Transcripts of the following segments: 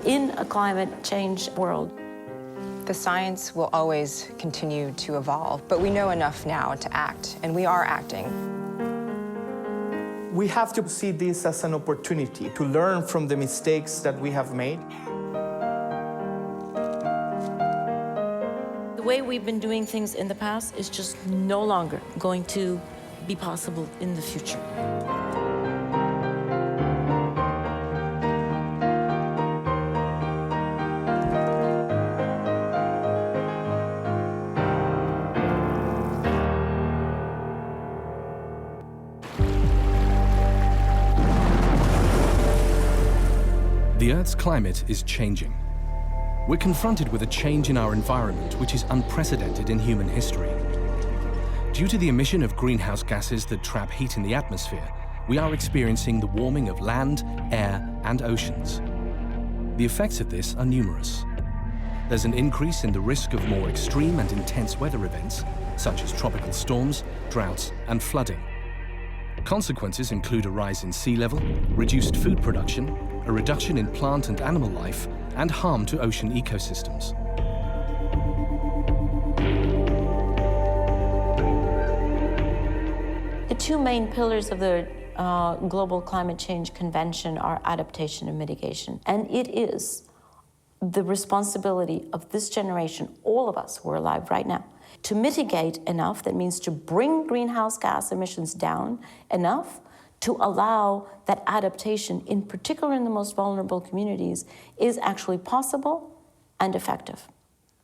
in a climate change world. The science will always continue to evolve, but we know enough now to act, and we are acting. We have to see this as an opportunity to learn from the mistakes that we have made. The way we've been doing things in the past is just no longer going to be possible in the future. The Earth's climate is changing. We're confronted with a change in our environment which is unprecedented in human history. Due to the emission of greenhouse gases that trap heat in the atmosphere, we are experiencing the warming of land, air, and oceans. The effects of this are numerous. There's an increase in the risk of more extreme and intense weather events, such as tropical storms, droughts, and flooding. Consequences include a rise in sea level, reduced food production, a reduction in plant and animal life, and harm to ocean ecosystems. The two main pillars of the Global Climate Change Convention are adaptation and mitigation. And it is the responsibility of this generation, all of us who are alive right now, to mitigate enough, that means to bring greenhouse gas emissions down enough to allow that adaptation, in particular in the most vulnerable communities, is actually possible and effective.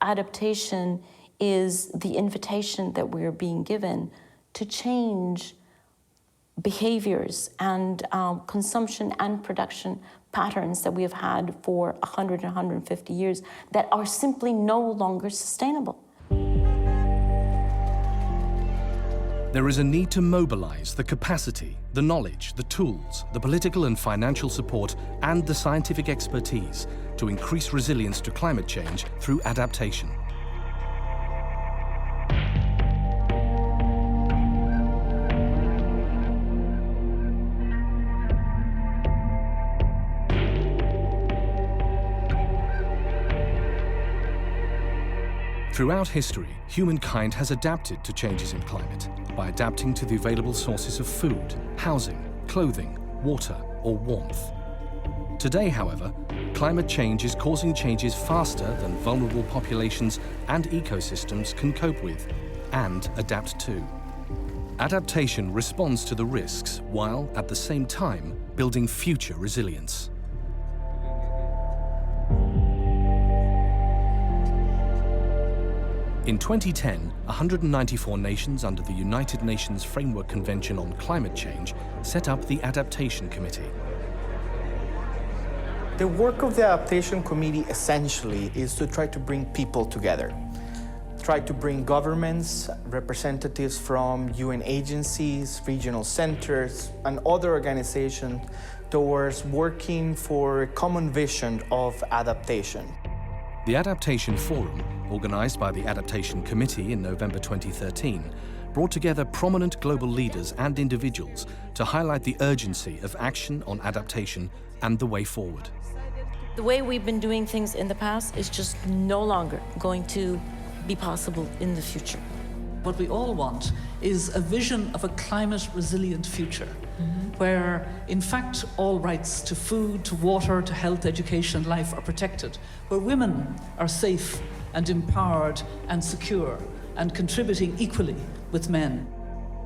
Adaptation is the invitation that we're being given to change behaviors and consumption and production patterns that we have had for 100 and 150 years that are simply no longer sustainable. There is a need to mobilize the capacity, the knowledge, the tools, the political and financial support, and the scientific expertise to increase resilience to climate change through adaptation. Throughout history, humankind has adapted to changes in climate by adapting to the available sources of food, housing, clothing, water, or warmth. Today, however, climate change is causing changes faster than vulnerable populations and ecosystems can cope with and adapt to. Adaptation responds to the risks while, at the same time, building future resilience. In 2010, 194 nations under the United Nations Framework Convention on Climate Change set up the Adaptation Committee. The work of the Adaptation Committee essentially is to try to bring people together. Try to bring governments, representatives from UN agencies, regional centers, and other organizations towards working for a common vision of adaptation. The Adaptation Forum, organized by the Adaptation Committee in November 2013, brought together prominent global leaders and individuals to highlight the urgency of action on adaptation and the way forward. The way we've been doing things in the past is just no longer going to be possible in the future. What we all want is a vision of a climate-resilient future, where, in fact, all rights to food, to water, to health, education, life are protected, where women are safe and empowered and secure and contributing equally with men.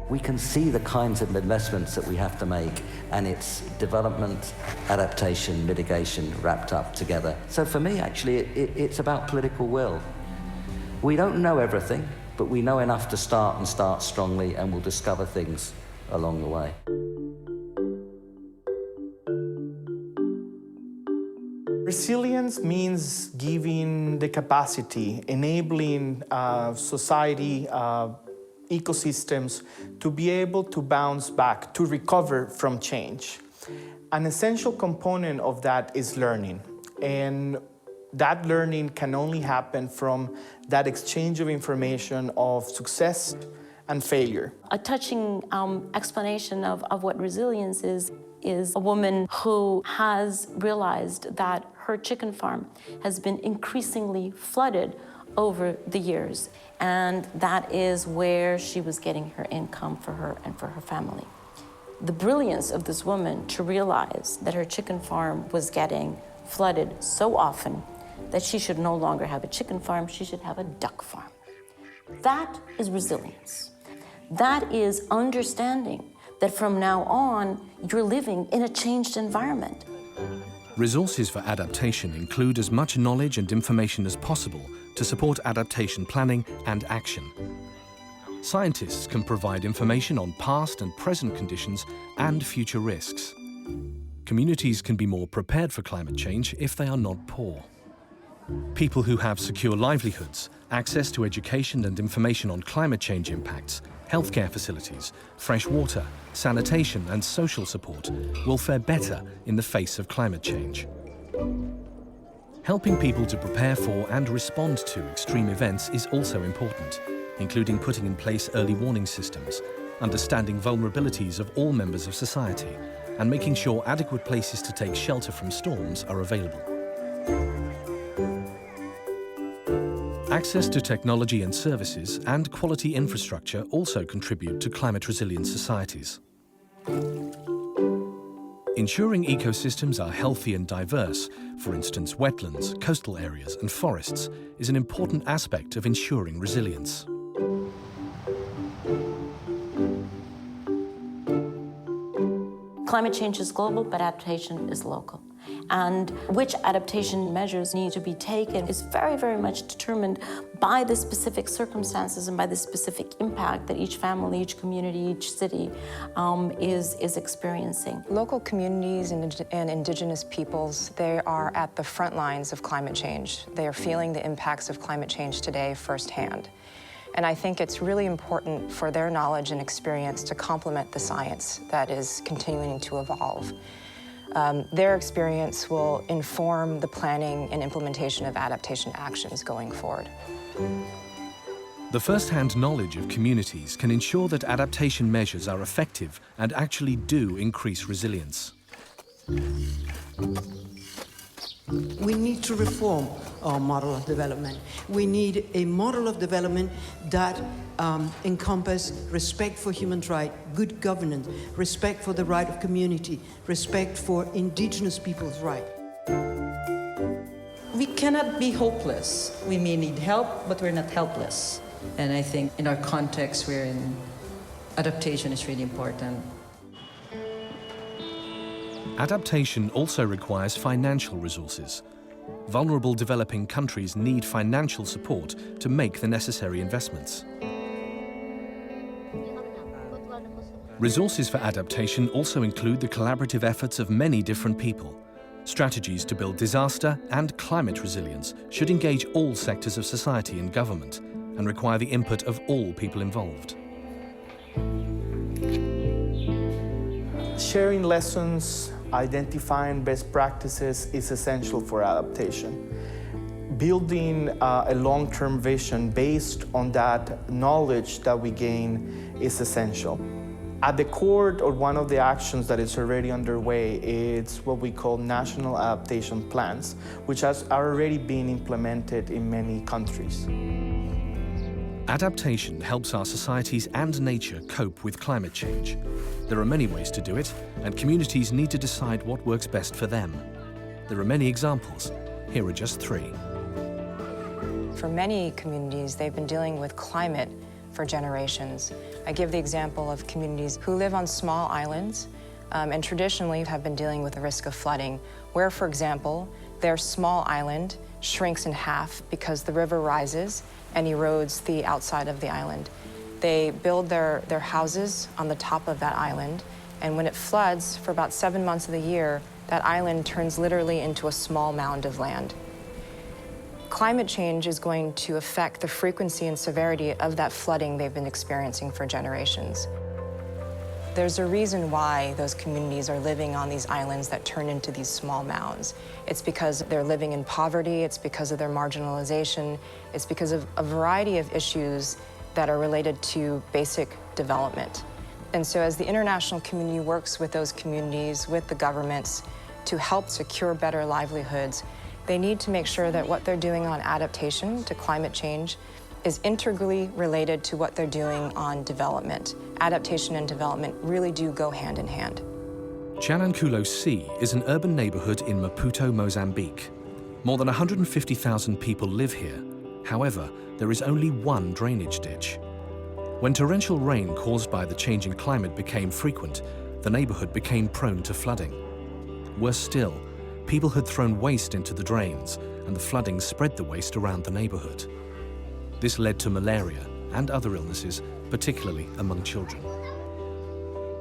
We can see the kinds of investments that we have to make, and it's development, adaptation, mitigation wrapped up together. So for me, actually, it's about political will. We don't know everything, but we know enough to start and start strongly, and we'll discover things along the way. Resilience means giving the capacity, enabling society, ecosystems to be able to bounce back, to recover from change. An essential component of that is learning. And that learning can only happen from that exchange of information of success and failure. A touching explanation of what resilience is a woman who has realized that her chicken farm has been increasingly flooded over the years, and that is where she was getting her income for her and for her family. The brilliance of this woman to realize that her chicken farm was getting flooded so often that she should no longer have a chicken farm, she should have a duck farm. That is resilience. That is understanding that from now on, you're living in a changed environment. Resources for adaptation include as much knowledge and information as possible to support adaptation planning and action. Scientists can provide information on past and present conditions and future risks. Communities can be more prepared for climate change if they are not poor. People who have secure livelihoods, access to education and information on climate change impacts, healthcare facilities, fresh water, sanitation and social support will fare better in the face of climate change. Helping people to prepare for and respond to extreme events is also important, including putting in place early warning systems, understanding vulnerabilities of all members of society, and making sure adequate places to take shelter from storms are available. Access to technology and services and quality infrastructure also contribute to climate-resilient societies. Ensuring ecosystems are healthy and diverse, for instance wetlands, coastal areas and forests, is an important aspect of ensuring resilience. Climate change is global, but adaptation is local. And which adaptation measures need to be taken is very, very much determined by the specific circumstances and by the specific impact that each family, each community, each city is experiencing. Local communities and indigenous peoples, they are at the front lines of climate change. They are feeling the impacts of climate change today firsthand. And I think it's really important for their knowledge and experience to complement the science that is continuing to evolve. Their experience will inform the planning and implementation of adaptation actions going forward. The first-hand knowledge of communities can ensure that adaptation measures are effective and actually do increase resilience. We need to reform our model of development. We need a model of development that encompasses respect for human rights, good governance, respect for the right of community, respect for indigenous people's rights. We cannot be hopeless. We may need help, but we're not helpless. And I think in our context, wherein adaptation is really important. Adaptation also requires financial resources. Vulnerable developing countries need financial support to make the necessary investments. Resources for adaptation also include the collaborative efforts of many different people. Strategies to build disaster and climate resilience should engage all sectors of society and government and require the input of all people involved. Sharing lessons, identifying best practices is essential for adaptation. Building a long-term vision based on that knowledge that we gain is essential. At the core, or one of the actions that is already underway, is what we call national adaptation plans, which are already being implemented in many countries. Adaptation helps our societies and nature cope with climate change. There are many ways to do it, and communities need to decide what works best for them. There are many examples. Here are just three. For many communities, they've been dealing with climate for generations. I give the example of communities who live on small islands and traditionally have been dealing with the risk of flooding, where, for example, their small island shrinks in half because the river rises and erodes the outside of the island. They build their houses on the top of that island, and when it floods for about 7 months of the year, that island turns literally into a small mound of land. Climate change is going to affect the frequency and severity of that flooding they've been experiencing for generations. There's a reason why those communities are living on these islands that turn into these small mounds. It's because they're living in poverty, it's because of their marginalization, it's because of a variety of issues that are related to basic development. And so as the international community works with those communities, with the governments, to help secure better livelihoods, they need to make sure that what they're doing on adaptation to climate change is integrally related to what they're doing on development. Adaptation and development really do go hand in hand. Challanculo C is an urban neighborhood in Maputo, Mozambique. More than 150,000 people live here. However, there is only one drainage ditch. When torrential rain caused by the changing climate became frequent, the neighborhood became prone to flooding. Worse still, people had thrown waste into the drains, and the flooding spread the waste around the neighborhood. This led to malaria and other illnesses, particularly among children.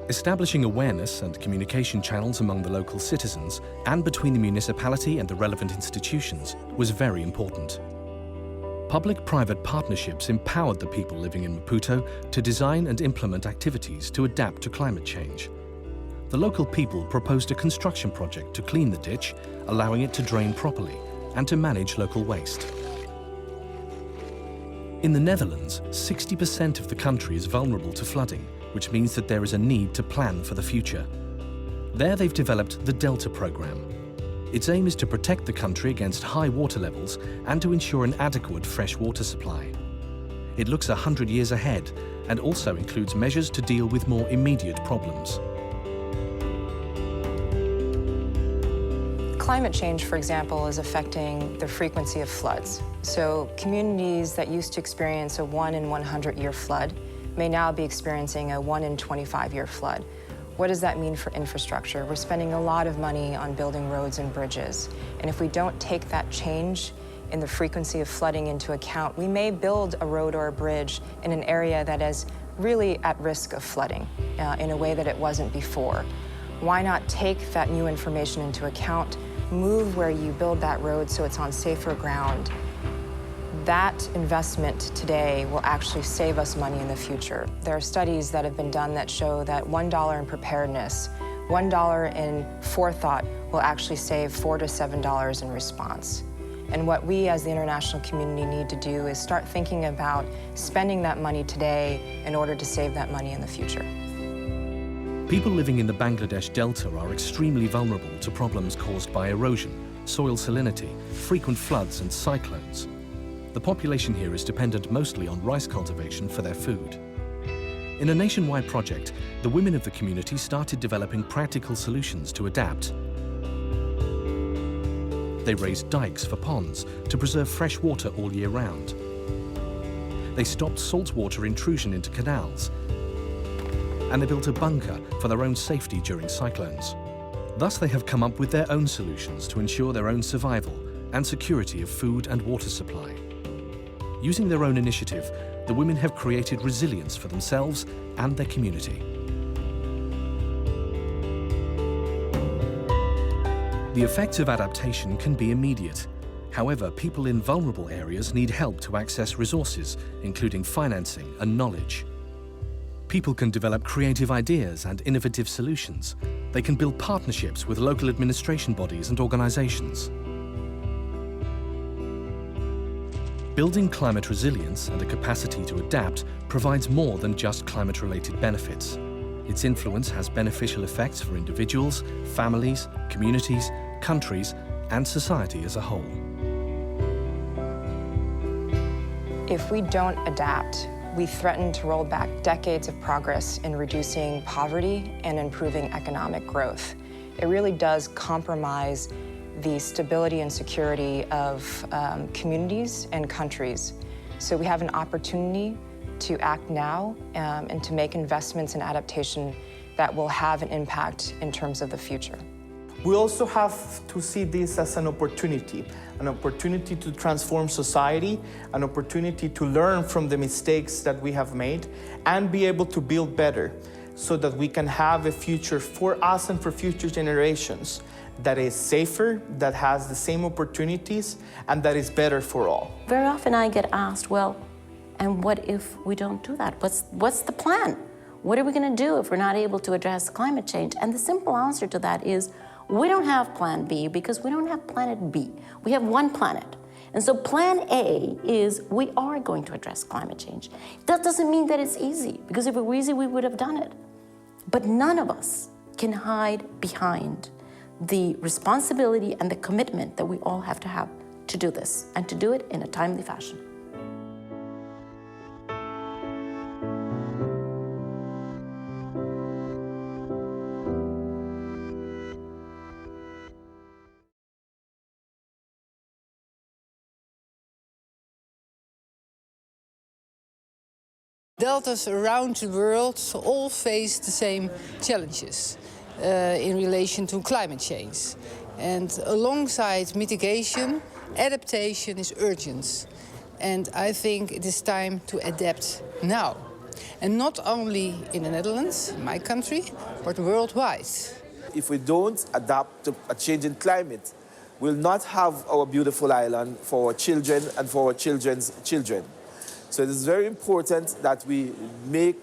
Establishing awareness and communication channels among the local citizens and between the municipality and the relevant institutions was very important. Public-private partnerships empowered the people living in Maputo to design and implement activities to adapt to climate change. The local people proposed a construction project to clean the ditch, allowing it to drain properly, and to manage local waste. In the Netherlands, 60% of the country is vulnerable to flooding, which means that there is a need to plan for the future. There they've developed the Delta program. Its aim is to protect the country against high water levels and to ensure an adequate fresh water supply. It looks 100 years ahead and also includes measures to deal with more immediate problems. Climate change, for example, is affecting the frequency of floods. So communities that used to experience a 1 in 100-year flood may now be experiencing a 1 in 25-year flood. What does that mean for infrastructure? We're spending a lot of money on building roads and bridges. And if we don't take that change in the frequency of flooding into account, we may build a road or a bridge in an area that is really at risk of flooding in a way that it wasn't before. Why not take that new information into account, move where you build that road so it's on safer ground? That investment today will actually save us money in the future. There are studies that have been done that show that $1 in preparedness, $1 in forethought will actually save $4 to $7 in response. And what we as the international community need to do is start thinking about spending that money today in order to save that money in the future. People living in the Bangladesh Delta are extremely vulnerable to problems caused by erosion, soil salinity, frequent floods and cyclones. The population here is dependent mostly on rice cultivation for their food. In a nationwide project, the women of the community started developing practical solutions to adapt. They raised dikes for ponds to preserve fresh water all year round. They stopped saltwater intrusion into canals. And they built a bunker for their own safety during cyclones. Thus, they have come up with their own solutions to ensure their own survival and security of food and water supply. Using their own initiative, the women have created resilience for themselves and their community. The effects of adaptation can be immediate. However, people in vulnerable areas need help to access resources, including financing and knowledge. People can develop creative ideas and innovative solutions. They can build partnerships with local administration bodies and organizations. Building climate resilience and a capacity to adapt provides more than just climate-related benefits. Its influence has beneficial effects for individuals, families, communities, countries, and society as a whole. If we don't adapt, we threaten to roll back decades of progress in reducing poverty and improving economic growth. It really does compromise the stability and security of communities and countries. So we have an opportunity to act now and to make investments in adaptation that will have an impact in terms of the future. We also have to see this as an opportunity to transform society, an opportunity to learn from the mistakes that we have made and be able to build better so that we can have a future for us and for future generations that is safer, that has the same opportunities, and that is better for all. Very often I get asked, well, and what if we don't do that? What's the plan? What are we going to do if we're not able to address climate change? And the simple answer to that is, we don't have plan B because we don't have planet B. We have one planet. And so plan A is we are going to address climate change. That doesn't mean that it's easy, because if it were easy, we would have done it. But none of us can hide behind the responsibility and the commitment that we all have to do this, and to do it in a timely fashion. Deltas around the world all face the same challenges in relation to climate change. And alongside mitigation, adaptation is urgent. And I think it is time to adapt now. And not only in the Netherlands, my country, but worldwide. If we don't adapt to a changing climate, we'll not have our beautiful island for our children and for our children's children. So it is very important that we make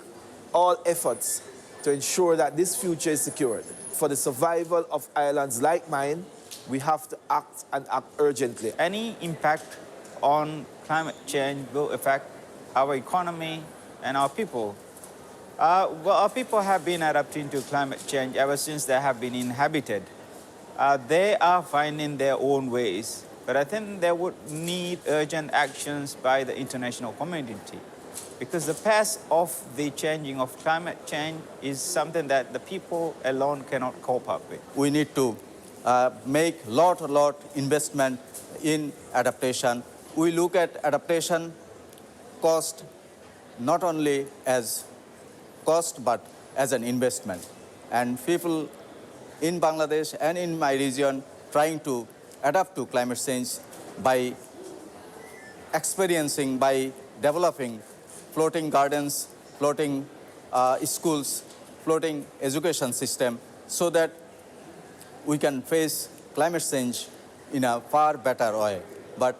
all efforts to ensure that this future is secured. For the survival of islands like mine, we have to act and act urgently. Any impact on climate change will affect our economy and our people. Our people have been adapting to climate change ever since they have been inhabited. They are finding their own ways. But I think they would need urgent actions by the international community, because the path of the changing of climate change is something that the people alone cannot cope up with. We need to make lot investment in adaptation. We look at adaptation cost not only as cost but as an investment. And people in Bangladesh and in my region trying to adapt to climate change by experiencing, by developing floating gardens, floating schools, floating education system, so that we can face climate change in a far better way. But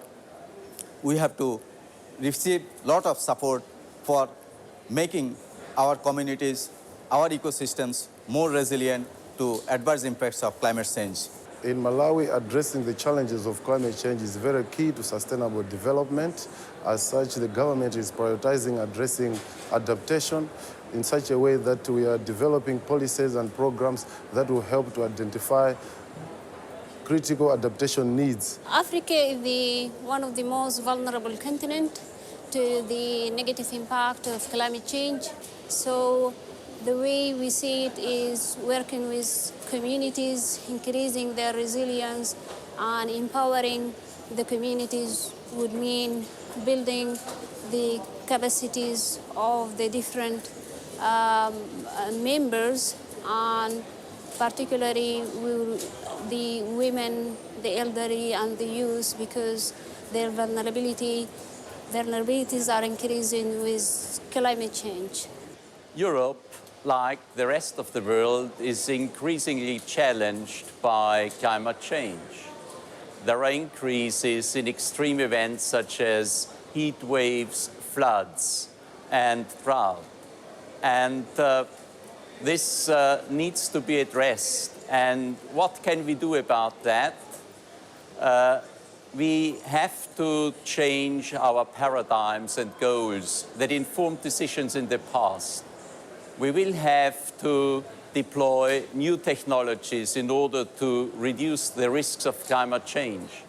we have to receive a lot of support for making our communities, our ecosystems more resilient to adverse impacts of climate change. In Malawi, addressing the challenges of climate change is very key to sustainable development. As such, the government is prioritizing addressing adaptation in such a way that we are developing policies and programs that will help to identify critical adaptation needs. Africa is one of the most vulnerable continents to the negative impact of climate change. So the way we see it is working with communities, increasing their resilience, and empowering the communities would mean building the capacities of the different members, and particularly the women, the elderly, and the youth, because their vulnerabilities are increasing with climate change. Europe, like the rest of the world, is increasingly challenged by climate change. There are increases in extreme events such as heat waves, floods, and drought. And this needs to be addressed. And what can we do about that? We have to change our paradigms and goals that informed decisions in the past. We will have to deploy new technologies in order to reduce the risks of climate change.